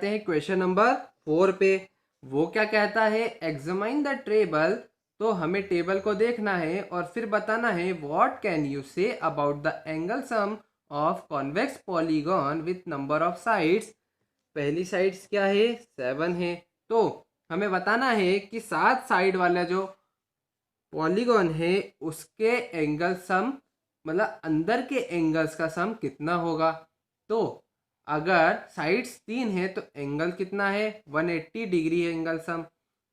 जाते हैं question number 4 पे। वो क्या कहता है, एग्जामाइन द टेबल। तो हमें टेबल को देखना है और फिर बताना है what can you say about the angle sum of convex polygon with number of sides. पहली साइड्स क्या है, 7 है। तो हमें बताना है कि 7 साइड वाला जो पॉलीगॉन है उसके एंगल सम, मतलब अंदर के एंगल्स का सम कितना होगा। तो अगर साइड्स 3 है तो एंगल कितना है, 180 डिग्री है एंगल सम।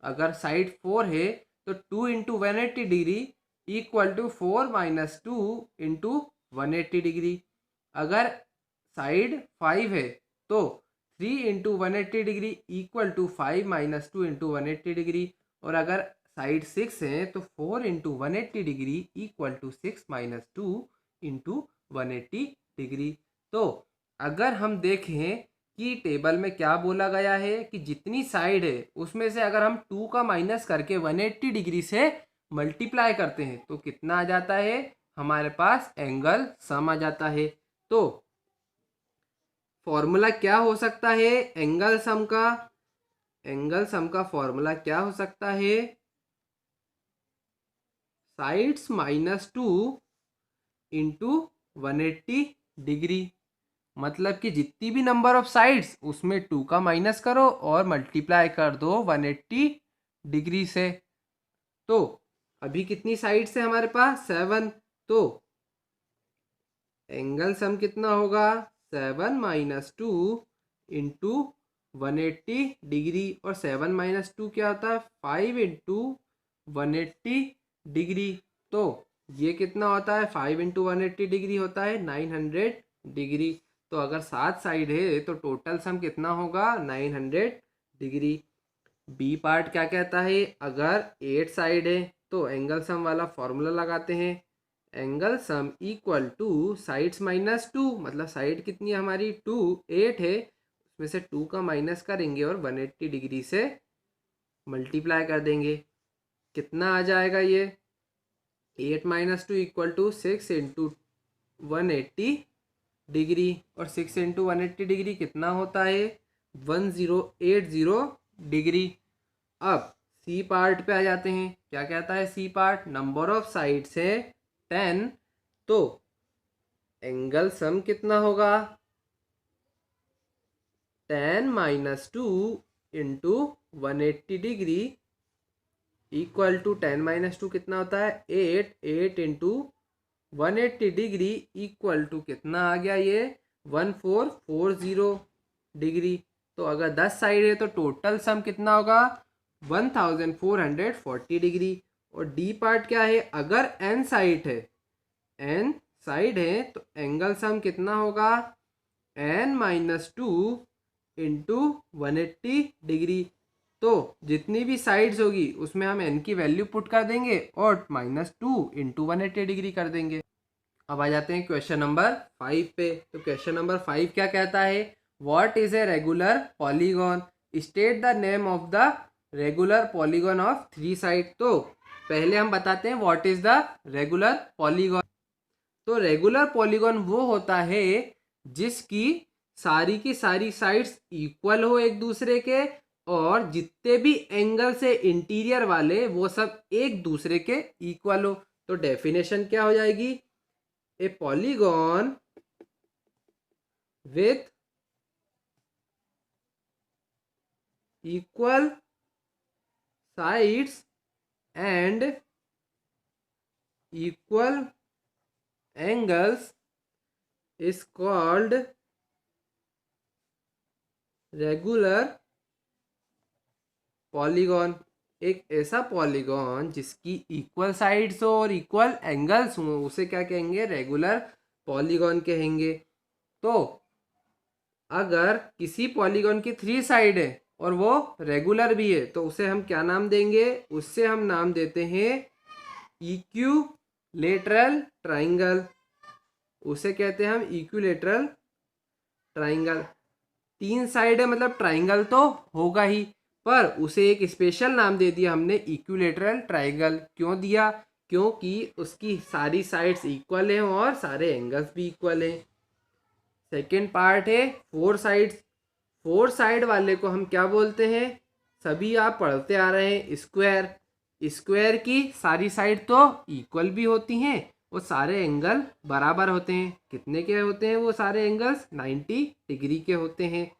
अगर साइड 4 है तो 2 into 180 degree equal to 4 minus 2 into 180 degree. अगर साइड 5 है तो 3 into 180 degree equal to 5 minus 2 into 180 degree. और अगर साइड 6 है तो 4 into 180 degree equal to 6 minus 2 into 180 degree. तो अगर हम देखें कि टेबल में क्या बोला गया है कि जितनी साइड है उसमें से अगर हम 2 का माइनस करके 180 डिग्री से मल्टीप्लाई करते हैं तो कितना आ जाता है, हमारे पास एंगल सम आ जाता है। तो फॉर्मूला क्या हो सकता है एंगल सम का, एंगल सम का फॉर्मूला क्या हो सकता है, साइड्स माइनस 2 इंटू 180 डिग्री। मतलब कि जितनी भी नंबर ऑफ साइड्स उसमें 2 का माइनस करो और मल्टीप्लाई कर दो 180 डिग्री से। तो अभी कितनी साइड्स है हमारे पास, 7। तो एंगल सम कितना होगा, 7 माइनस 2 इंटू 180 डिग्री। और 7 माइनस 2 क्या होता है, 5 इंटू 180 डिग्री। तो ये कितना होता है, 5 इंटू 180 डिग्री होता है 900 डिग्री। तो अगर 7 साइड है तो टोटल सम कितना होगा, 900 डिग्री। बी पार्ट क्या कहता है, अगर 8 साइड है तो एंगल सम वाला फॉर्मूला लगाते हैं। Angle sum equal two sides minus 2, मतलब साइड कितनी है हमारी 2, 8 है, उसमें से 2 का माइनस करेंगे और 180 डिग्री से मल्टीप्लाई कर देंगे। कितना आ जाएगा ये, 8 minus 2 equal to 6 into 180 degree. और 6 इंटू 180 डिग्री कितना होता है, 1080 डिग्री। अब सी पार्ट पे आ जाते हैं। क्या कहता है C part, number of sides है 10। तो एंगल सम कितना होगा, 10 minus 2 into 180 degree equal to 10 minus 2 कितना होता है, 8। 8 इंटू 180 डिग्री इक्वल टू कितना आ गया ये, 1440 डिग्री। तो अगर 10 साइड है तो टोटल सम कितना होगा, 1440 डिग्री। और डी पार्ट क्या है, अगर एन साइड है, एन साइड है तो एंगल सम कितना होगा, एन माइनस 2 इंटू 180 डिग्री। तो जितनी भी साइड्स होगी उसमें हम एन की वैल्यू पुट कर देंगे और -2 इंटू 180 डिग्री कर देंगे। अब आ जाते हैं क्वेश्चन नंबर 5 पे। तो क्वेश्चन नंबर 5 क्या कहता है, what is a regular polygon, state the name of the regular polygon of 3 side. तो पहले हम बताते हैं what is the regular polygon. तो रेगुलर पॉलीगॉन वो होता है जिसकी सारी की सारी साइड्स इक्वल हो एक दूसरे के, और जितने भी एंगल से इंटीरियर वाले वो सब एक दूसरे के इक्वल हो। तो डेफिनेशन क्या हो जाएगी, ए polygon with equal sides and equal angles is called regular polygon. एक ऐसा पॉलीगॉन जिसकी इक्वल साइड्स हो और इक्वल एंगल्स हो उसे क्या कहेंगे, रेगुलर पॉलीगॉन कहेंगे। तो अगर किसी पॉलीगॉन की 3 साइड है और वो रेगुलर भी है तो उसे हम क्या नाम देंगे, उससे हम नाम देते हैं इक्विलेटरल ट्राइंगल। उसे कहते हैं हम इक्विलेटरल ट्राइंगल। 3 साइड है मतलब ट्राइंगल तो होगा ही, पर उसे एक स्पेशल नाम दे दिया हमने इक्विलेटरल ट्राइंगल। क्यों दिया, क्योंकि उसकी सारी साइड्स इक्वल हैं और सारे एंगल्स भी इक्वल हैं। सेकेंड पार्ट है 4 साइड्स। फोर साइड वाले को हम क्या बोलते हैं, सभी आप पढ़ते आ रहे हैं, स्क्वायर। स्क्वायर की सारी साइड तो इक्वल भी होती हैं और सारे एंगल बराबर होते हैं। कितने के होते हैं वो सारे एंगल्स, 90 डिग्री के होते हैं।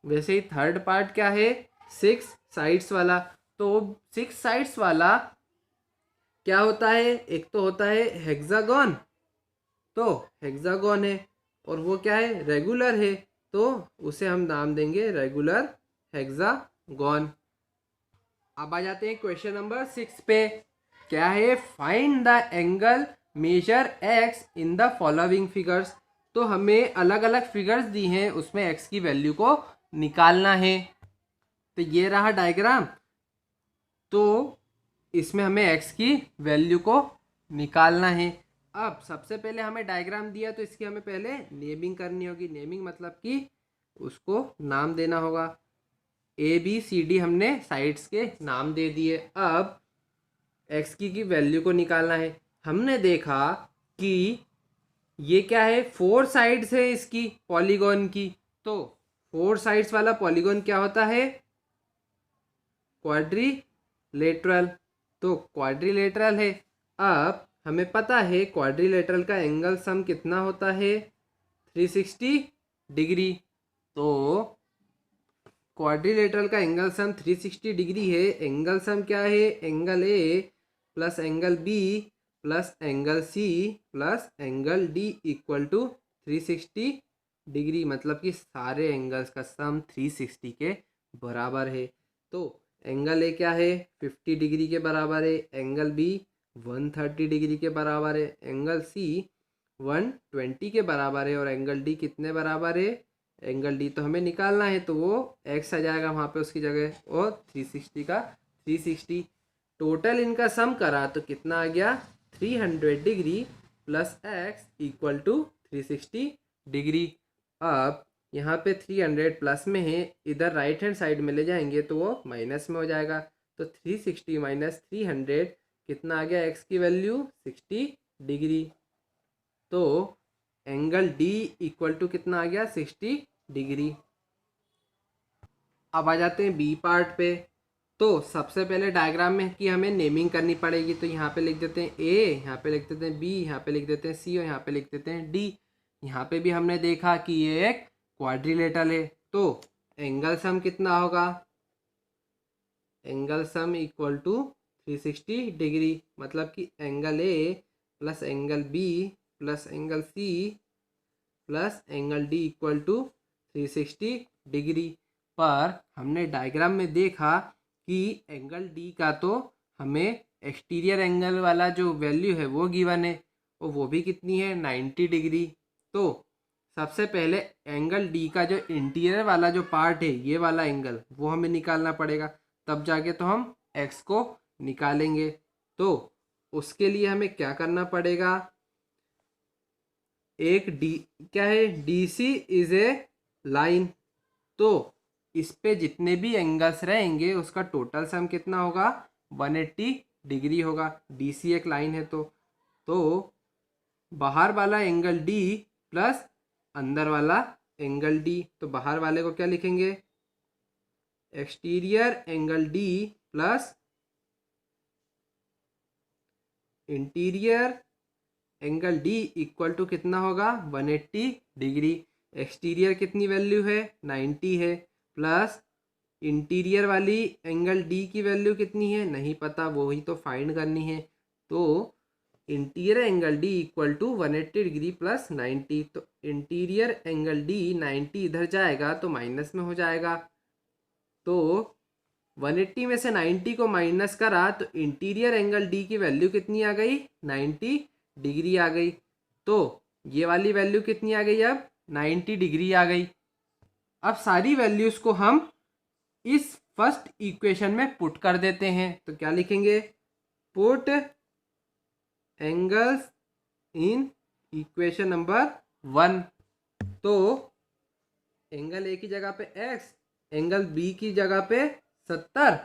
वैसे ही थर्ड पार्ट क्या है, सिक्स साइड्स वाला। तो सिक्स साइड्स वाला क्या होता है, एक तो होता है हेक्सागन, तो हेक्सागन है, और वो क्या है, रेगुलर है, तो उसे हम नाम देंगे रेगुलर हेक्सागन। अब आ जाते हैं क्वेश्चन नंबर 6 पे। क्या है, find the angle measure x in the following figures. तो हमें अलग अलग फिगर्स दी हैं, उसमें एक्स की वैल्यू को निकालना है। तो ये रहा डायग्राम, तो इसमें हमें एक्स की वैल्यू को निकालना है। अब सबसे पहले हमें डायग्राम दिया तो इसकी हमें पहले नेमिंग करनी होगी। नेमिंग मतलब कि उसको नाम देना होगा। ए बी सी डी हमने साइड्स के नाम दे दिए। अब एक्स की वैल्यू को निकालना है। हमने देखा कि ये क्या है, फोर साइड्स है इसकी पॉलीगॉन की। तो फोर साइड्स वाला पॉलीगॉन क्या होता है, क्वाड्रिलेटरल। तो क्वाड्रिलेटरल है। अब हमें पता है क्वाड्रिलेटरल का एंगल सम कितना होता है, 360 डिग्री। तो क्वाड्रिलेटरल का एंगल सम 360 डिग्री है। एंगल सम क्या है, angle A plus angle B plus angle C plus angle D equal to 360 degree. मतलब कि सारे एंगल्स का सम 360 के बराबर है। तो एंगल ए क्या है, 50 डिग्री के बराबर है। एंगल बी 130 डिग्री के बराबर है। एंगल सी 120 के बराबर है। और एंगल डी कितने बराबर है, एंगल डी तो हमें निकालना है, तो वो एक्स आ जाएगा वहाँ पे उसकी जगह, और 360 का 360। टोटल इनका सम करा तो कितना आ गया, 300 degree plus x equal to 360 degree. अब यहाँ पे 300 प्लस में है, इधर राइट हैंड साइड में ले जाएंगे तो वो माइनस में हो जाएगा। तो 360 माइनस 300 कितना आ गया, एक्स की वैल्यू 60 डिग्री। तो एंगल डी इक्वल टू कितना आ गया, 60 डिग्री। अब आ जाते हैं बी पार्ट पे। तो सबसे पहले डायग्राम में कि हमें नेमिंग करनी पड़ेगी। तो यहाँ पे लिख देते हैं ए, यहाँ पे लिख देते हैं बी, यहाँ पे लिख देते हैं सी और यहाँ पे लिख देते हैं डी। यहाँ पे भी हमने देखा कि ये एक क्वाड्रिलेटरल है। तो एंगल सम कितना होगा, angle sum equal to 360 degree. मतलब कि angle A plus angle B plus angle C plus angle D equal to 360 degree. पर हमने डायग्राम में देखा कि एंगल डी का तो हमें एक्सटीरियर एंगल वाला जो वैल्यू है वो गिवन है, और वो भी कितनी है, 90 डिग्री। तो सबसे पहले एंगल डी का जो इंटीरियर वाला जो पार्ट है, ये वाला एंगल, वो हमें निकालना पड़ेगा, तब जाके तो हम एक्स को निकालेंगे। तो उसके लिए हमें क्या करना पड़ेगा, एक डी क्या है, D C is a line. तो इस पे जितने भी एंगल्स रहेंगे उसका टोटल सम कितना होगा, 180 डिग्री होगा। डी सी एक लाइन है, तो बाहर वाला एंगल डी प्लस अंदर वाला एंगल डी। तो बाहर वाले को क्या लिखेंगे, exterior angle D plus interior angle D equal to कितना होगा, 180 डिग्री। एक्सटीरियर कितनी वैल्यू है, 90 है, प्लस इंटीरियर वाली एंगल डी की वैल्यू कितनी है, नहीं पता, वो ही तो फाइंड करनी है। तो interior angle D equal to 180 degree plus 90। तो इंटीरियर एंगल डी 90 इधर जाएगा तो माइनस में हो जाएगा। तो 180 में से 90 को माइनस करा तो इंटीरियर एंगल डी की वैल्यू कितनी आ गई, 90 डिग्री आ गई। तो ये वाली वैल्यू कितनी आ गई, अब 90 डिग्री आ गई। अब सारी वैल्यूज को हम इस फर्स्ट इक्वेशन में पुट कर देते हैं। तो क्या लिखेंगे, put angles in equation number 1। तो एंगल ए की जगह पे x, एंगल बी की जगह पे 70,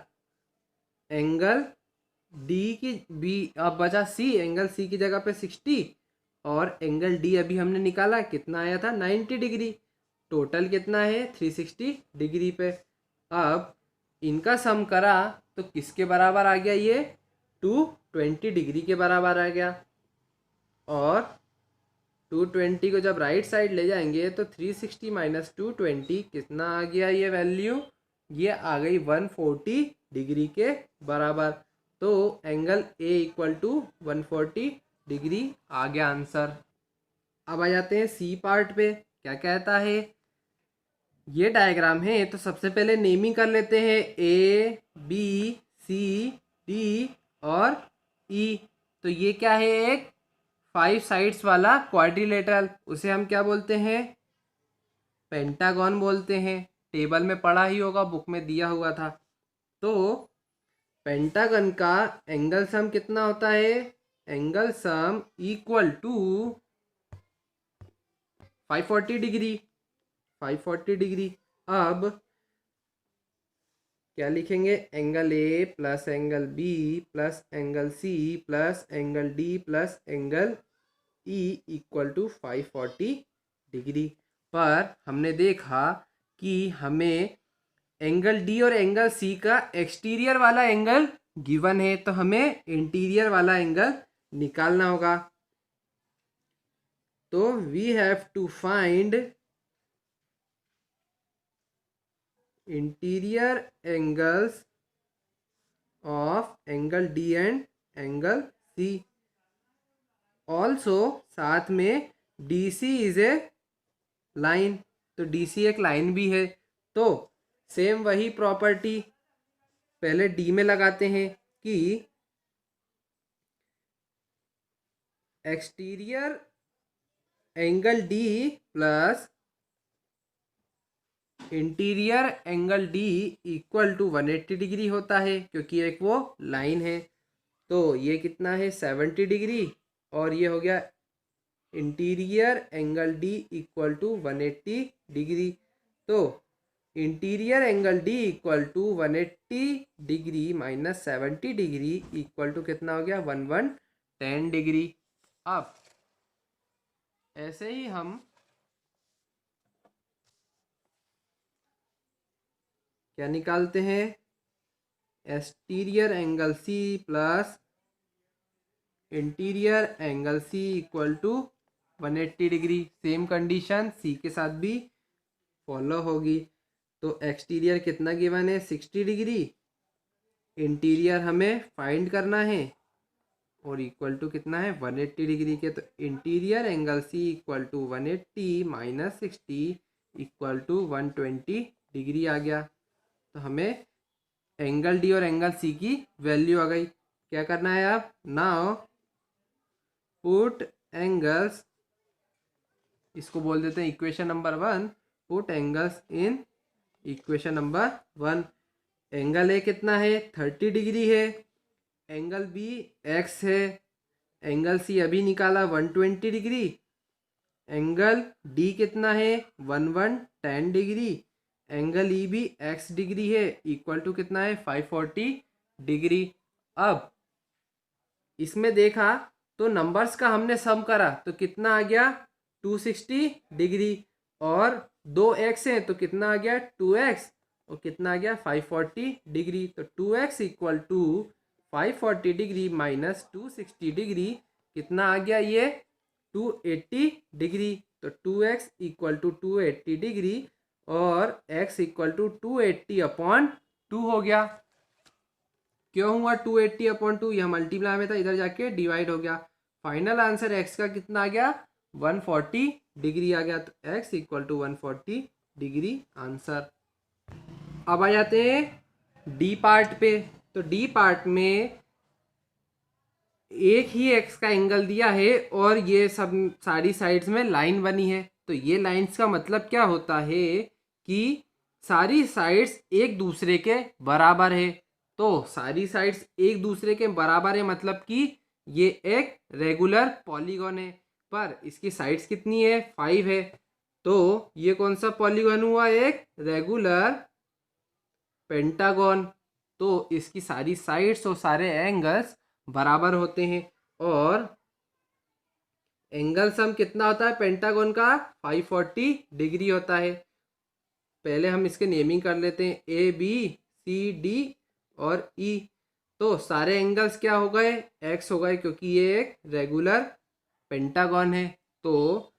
एंगल डी की बी अब बचा सी, एंगल सी की जगह पे 60, और एंगल डी अभी हमने निकाला कितना आया था, 90 डिग्री। टोटल कितना है 360 डिग्री पे। अब इनका सम करा तो किसके बराबर आ गया, ये 220 डिग्री के बराबर आ गया। और 220 को जब राइट साइड ले जाएंगे तो 360 माइनस 220 कितना आ गया, ये वैल्यू ये आ गई 140 डिग्री के बराबर। तो angle A equal to 140 degree आ गया आंसर। अब आ जाते हैं सी पार्ट पे, क्या कहता है। ये डायग्राम है तो सबसे पहले नेमिंग कर लेते हैं, ए बी सी डी और ई। तो ये क्या है, एक 5 साइड्स वाला क्वाड्रिलेटरल, उसे हम क्या बोलते हैं, पेंटागन बोलते हैं। टेबल में पढ़ा ही होगा, बुक में दिया हुआ था। तो पेंटागन का एंगल सम कितना होता है, angle sum equal to 540 degree, 540 degree. अब क्या लिखेंगे, angle A plus angle B plus angle C plus angle D plus angle E equal to 540 degree. पर हमने देखा कि हमें एंगल डी और एंगल सी का एक्सटीरियर वाला एंगल गिवन है, तो हमें इंटीरियर वाला एंगल निकालना होगा। तो we have to find interior angles of angle D and angle C. Also साथ में D C is a line, तो डी सी एक लाइन भी है। तो सेम वही प्रॉपर्टी पहले डी में लगाते हैं कि exterior angle D plus interior angle D equal to 180 degree होता है, क्योंकि एक वो लाइन है। तो ये कितना है 70 डिग्री, और ये हो गया interior angle D equal to 180 degree. तो interior angle D equal to 180 degree minus 70 degree equal to कितना हो गया 110 डिग्री। अब ऐसे ही हम क्या निकालते हैं, exterior angle C plus interior angle C equal to 180 degree. Same condition C के साथ भी फॉलो होगी। तो एक्सटीरियर कितना गिवन है 60 डिग्री, इंटीरियर हमें फाइंड करना है, और इक्वल टू कितना है 180 डिग्री के। तो interior angle C equal to 180 minus 60 equal to 120 degree आ गया। तो हमें एंगल डी और एंगल सी की वैल्यू आ गई। क्या करना है अब, नाउ पुट एंगल्स, इसको बोल देते हैं equation number 1, put angles in equation number 1। Angle A कितना है 30 डिग्री है, एंगल बी एक्स है, एंगल सी अभी निकाला 120 डिग्री, एंगल डी कितना है 110 डिग्री, एंगल ई भी एक्स डिग्री है, इक्वल टू कितना है 540 डिग्री। अब इसमें देखा तो नंबर्स का हमने सम करा तो कितना आ गया 260 डिग्री, और 2x है तो कितना आ गया 2x, और कितना आ गया 540 डिग्री। तो 2x equal to 540 degree minus 260 degree कितना आ गया, ये 280 डिग्री। तो 2x इक्वल टू 280 डिग्री और x इक्वल टू 280/2 हो गया। क्यों हुआ 280/2, यह मल्टीप्लाई में था, इधर जाके डिवाइड हो गया। फाइनल आंसर x का कितना आ गया 140 डिग्री आ गया। तो x equal to 140 degree answer. अब आ जाते हैं डी पार्ट पे। तो डी पार्ट में एक ही x का एंगल दिया है और ये सब सारी साइड्स में लाइन बनी है। तो ये लाइंस का मतलब क्या होता है कि सारी साइड्स एक दूसरे के बराबर है। तो सारी साइड्स एक दूसरे के बराबर है मतलब कि ये एक रेगुलर पॉलीगॉन है। पर इसकी साइड्स कितनी है 5 है। तो ये कौन सा पॉलीगॉन हुआ, एक रेगुलर पेंटागन। तो इसकी सारी साइड्स और सारे एंगल्स बराबर होते हैं। और एंगल सम कितना होता है पेंटागन का 540 डिग्री होता है। पहले हम इसके नेमिंग कर लेते हैं, ए बी सी डी और ई। तो सारे एंगल्स क्या हो गए, एक्स हो गए, क्योंकि ये एक रेगुलर पेंटागन है। तो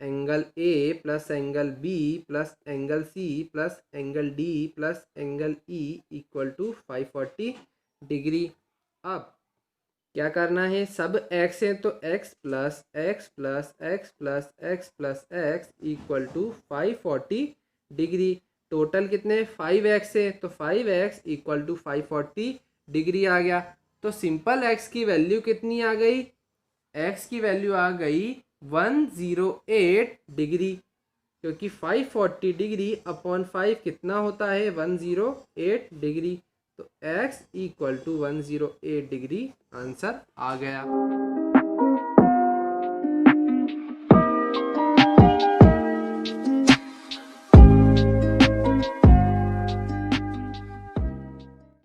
angle A plus angle B plus angle C plus angle D plus angle E equal to 540 degree. अब क्या करना है, सब एक्स है तो x plus x plus x plus x plus x equal to 540 degree. Total कितने, 5x है तो 5x इक्वल टू 540 डिग्री आ गया। तो सिंपल x की वैल्यू कितनी आ गई, x की वैल्यू आ गई 108 डिग्री, क्योंकि 540 डिग्री अपॉन 5 कितना होता है, 108 डिग्री। तो x equal to 108 degree answer आ गया।